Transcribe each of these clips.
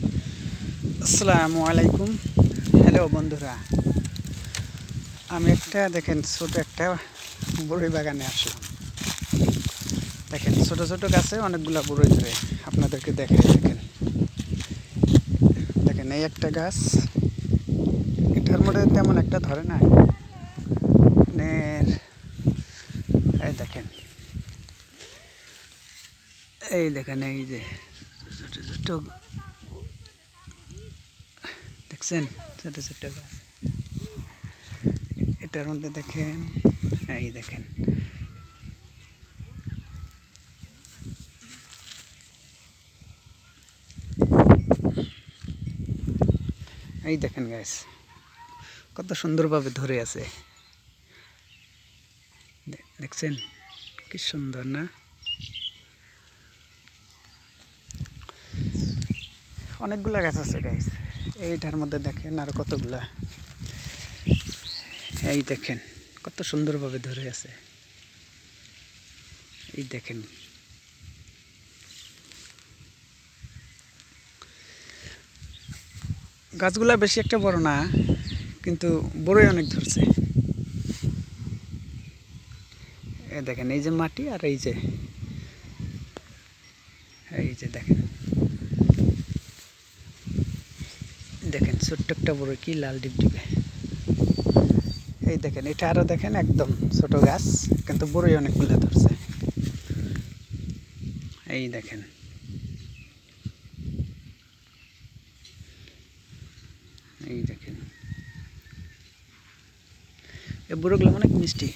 আসসালামু আলাইকুম। হ্যালো বন্ধুরা, আমি দেখেন ছোট একটা বড়ই বাগানে আসলাম। দেখেন ছোট ছোট গাছে অনেকগুলা বড়ই ধরে, আপনাদেরকে দেখাই। দেখেন দেখেন এই একটা গাছ, এটার মধ্যে তেমন একটা ধরে না। এই দেখেন, এই দেখেন, এই যে ছোট ছোট দেখছেন, ছোট ছোট গাছ। এটার মধ্যে দেখেন, এই দেখেন, এই দেখেন গাছ কত সুন্দরভাবে ধরে আছে। দেখছেন কি সুন্দর না? অনেকগুলা গাছ আছে গাইস, এইটার মধ্যে দেখেন আর কতগুলা। এই দেখেন কত সুন্দরভাবে ধরে আছে। এই দেখেন, গাছগুলা বেশি একটা বড় না, কিন্তু বড়ই অনেক ধরছে। এই দেখেন, এই যে মাটি, আর এই যে দেখেন, দেখেন ছোট্ট একটা বড়ই কি লাল ডিপডিপে। এই দেখেন, এটা আরো দেখেন একদম ছোট গাছ, কিন্তু বড়ই অনেকগুলা ধরছে। এই দেখেন, এই দেখেন, এই বড়গুলো অনেক মিষ্টি।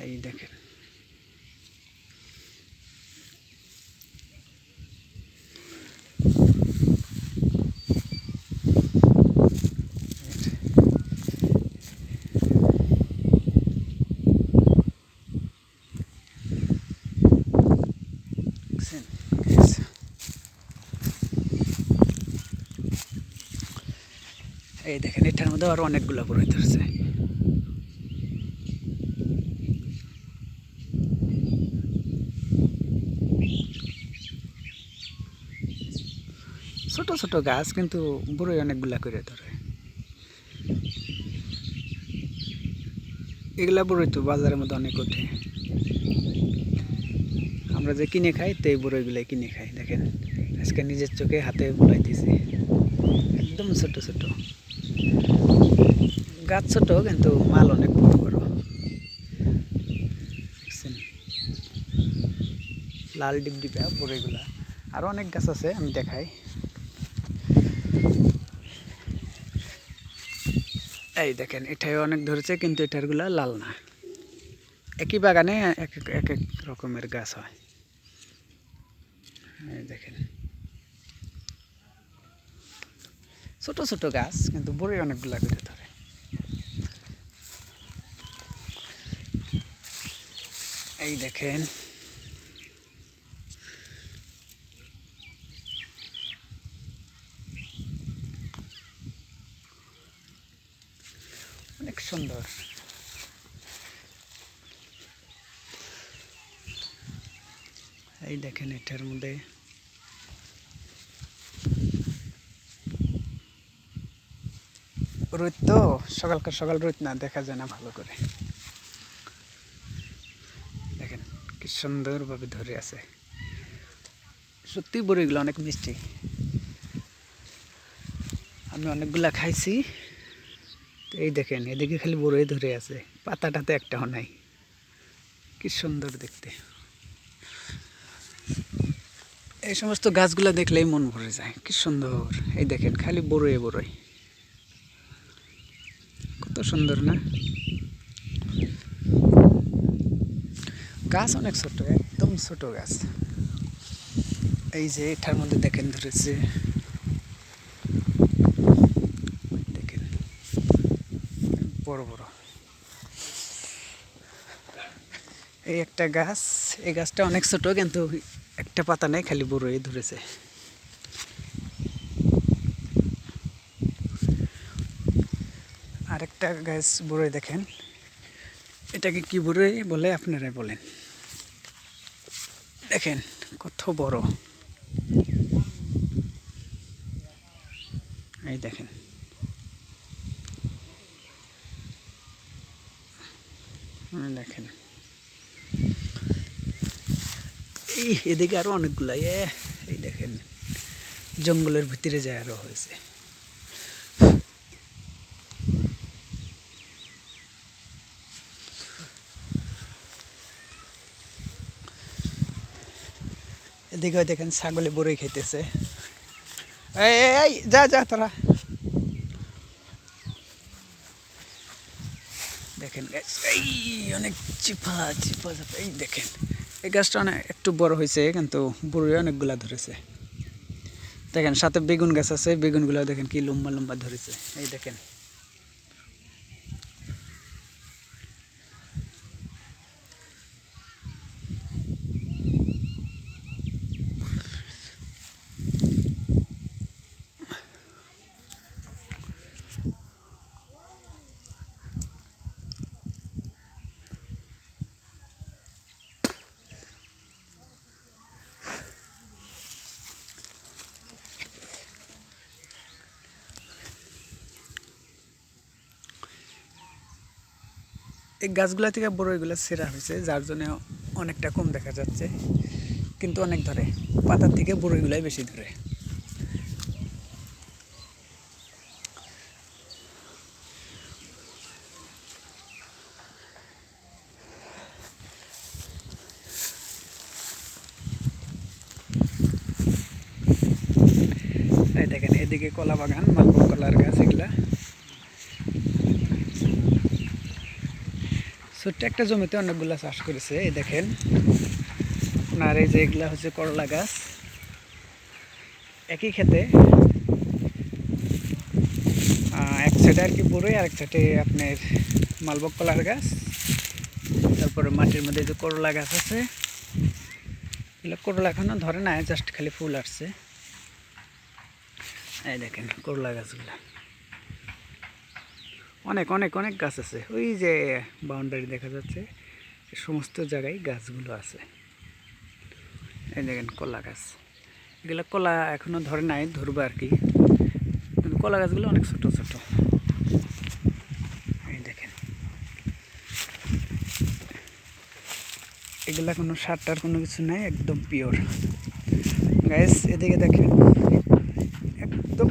এই দেখেন, এই দেখেন, এটার মধ্যে আরো অনেকগুলো বড়ই ধরছে। ছোট ছোট গাছ, কিন্তু বড়ই অনেকগুলা করে ধরে। এগুলা বড়ই তো বাজারের মধ্যে অনেক ওঠে। আমরা যে কিনে খাই, তো এই বড়ইগুলাই কিনে খাই। দেখেন আজকে নিজের চোখে হাতে বুলাইতেছি, একদম ছোট ছোট গাছ, ছোট কিন্তু মাল অনেক বড় বড়। দেখছেন, লাল ডিপডিপা বড়ইগুলা। আরো অনেক গাছ আছে, আমি দেখাই। এই দেখেন, এটাই অনেক ধরেছে, কিন্তু এটার গুলা লাল না। একই বাগানে এক এক এক রকমের গাছ হয়। এই দেখেন, ছোট ছোট গাছ, কিন্তু বড়ই অনেকগুলা করে ধরে। এই দেখেন, অনেক সুন্দর। এই দেখেন, এটার মধ্যে রোদ তো, সকালকার সকাল রোদ না, দেখা যায় না ভালো করে। দেখেন কি সুন্দরভাবে ধরে আছে। সত্যি বড়িগুলো অনেক মিষ্টি, আমি অনেকগুলা খাইছি। তো এই দেখেন, এদিকে খালি বড়ই ধরে আছে, পাতাটাতে একটাও নাই। কি সুন্দর দেখতে। এই সমস্ত গাছগুলো দেখলেই মন ভরে যায়, কি সুন্দর। এই দেখেন খালি বড়ই বড়ই, কত সুন্দর না? গাছ অনেক ছোট, একদম ছোট গাছ। এই যে এটার মধ্যে দেখেন ধরেছে, দেখেন বড় বড়। এই একটা গাছ, এই গাছটা অনেক ছোট, কিন্তু একটা পাতা নেই, খালি বড়ই ধরেছে। আরেকটা গাছ বড়ই দেখেন, এটাকে কি বড়ই বলে আপনারাই বলেন। দেখেন কত বড়, এই দেখেন দেখেন এই এদিকে আরো অনেকগুলা এই দেখেন জঙ্গলের ভিতরে যায় আরো হয়েছে। এদিকে দেখেন ছাগলে বড়ই খাইতেছে। এই এই যা যা তোরা দেখেন এই অনেক চিপা চিপা চিপা, এই দেখেন এই গাছটা অনেক একটু বড় হয়েছে কিন্তু বড়ই অনেকগুলা ধরেছে। দেখেন সাথে বেগুন গাছ আছে, বেগুনগুলো দেখেন কি লম্বা লম্বা ধরেছে, এই দেখেন। এই গাছগুলা থেকে বড়ইগুলো ছেঁড়া হয়েছে, যার জন্য অনেকটা কম দেখা যাচ্ছে, কিন্তু অনেক ধরে। পাতার থেকে বড়ইগুলাই বেশি ধরে। এই দেখেন এদিকে কলা বাগান, মালভোগ কলার গাছ এগুলা। ছোট্ট একটা জমিতে অনেকগুলা চাষ করেছে, এই দেখেন। আপনার এই যে এগুলা হচ্ছে করলা গাছ, একই খেতে এক সাইডে আর কি বড়ই, আর এক সাইডে আপনার মালভোগ কলার গাছ। তারপরে মাটির মধ্যে যে করলা গাছ আছে, এগুলো করলা এখনো ধরে না, জাস্ট খালি ফুল আসছে। এই দেখেন করলা গাছগুলা অনেক অনেক অনেক গাছ আছে। ওই যে বাউন্ডারি দেখা যাচ্ছে, সমস্ত জায়গায় গাছগুলো আছে। এই দেখেন কলা গাছ, এগুলো কলা এখনো ধরে নাই, ধরবে আর কি, কিন্তু কলা গাছগুলো অনেক ছোট ছোট। এই দেখেন এগুলা কোনো সার টার কোনো কিছু নাই, একদম পিওর গাইস। এদিকে দেখেন একদম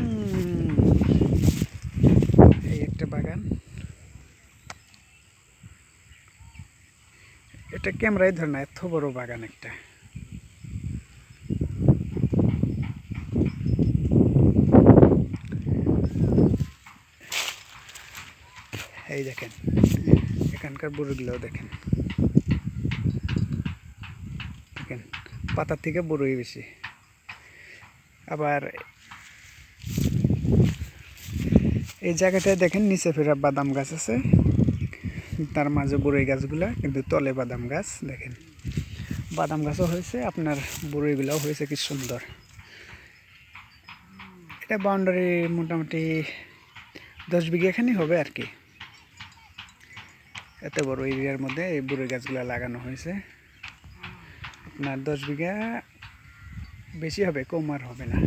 এই একটা বাগান, এটা ক্যামেরায় ধরে না, এত বড় বাগান একটা। এই দেখেন এখানকার বড়ইগুলো দেখেন, দেখেন পাতার থেকে বড়ই বেশি। আবার এই জায়গাটায় দেখেন নিচে ফেরা বাদাম গাছ আছে, তার মাঝে বড়ই গাছগুলা, কিন্তু তলে বাদাম গাছ। দেখেন বাদাম গাছও হয়েছে, আপনার বড়ইগুলাও হয়েছে কি সুন্দর। এটা বাউন্ডারি মোটামুটি 10 বিঘা এখানেই হবে আর কি। এত বড় এরিয়ার মধ্যে এই বড়ই গাছগুলো লাগানো হয়েছে। আপনার 10 বিঘা বেশি হবে, কম আর হবে না।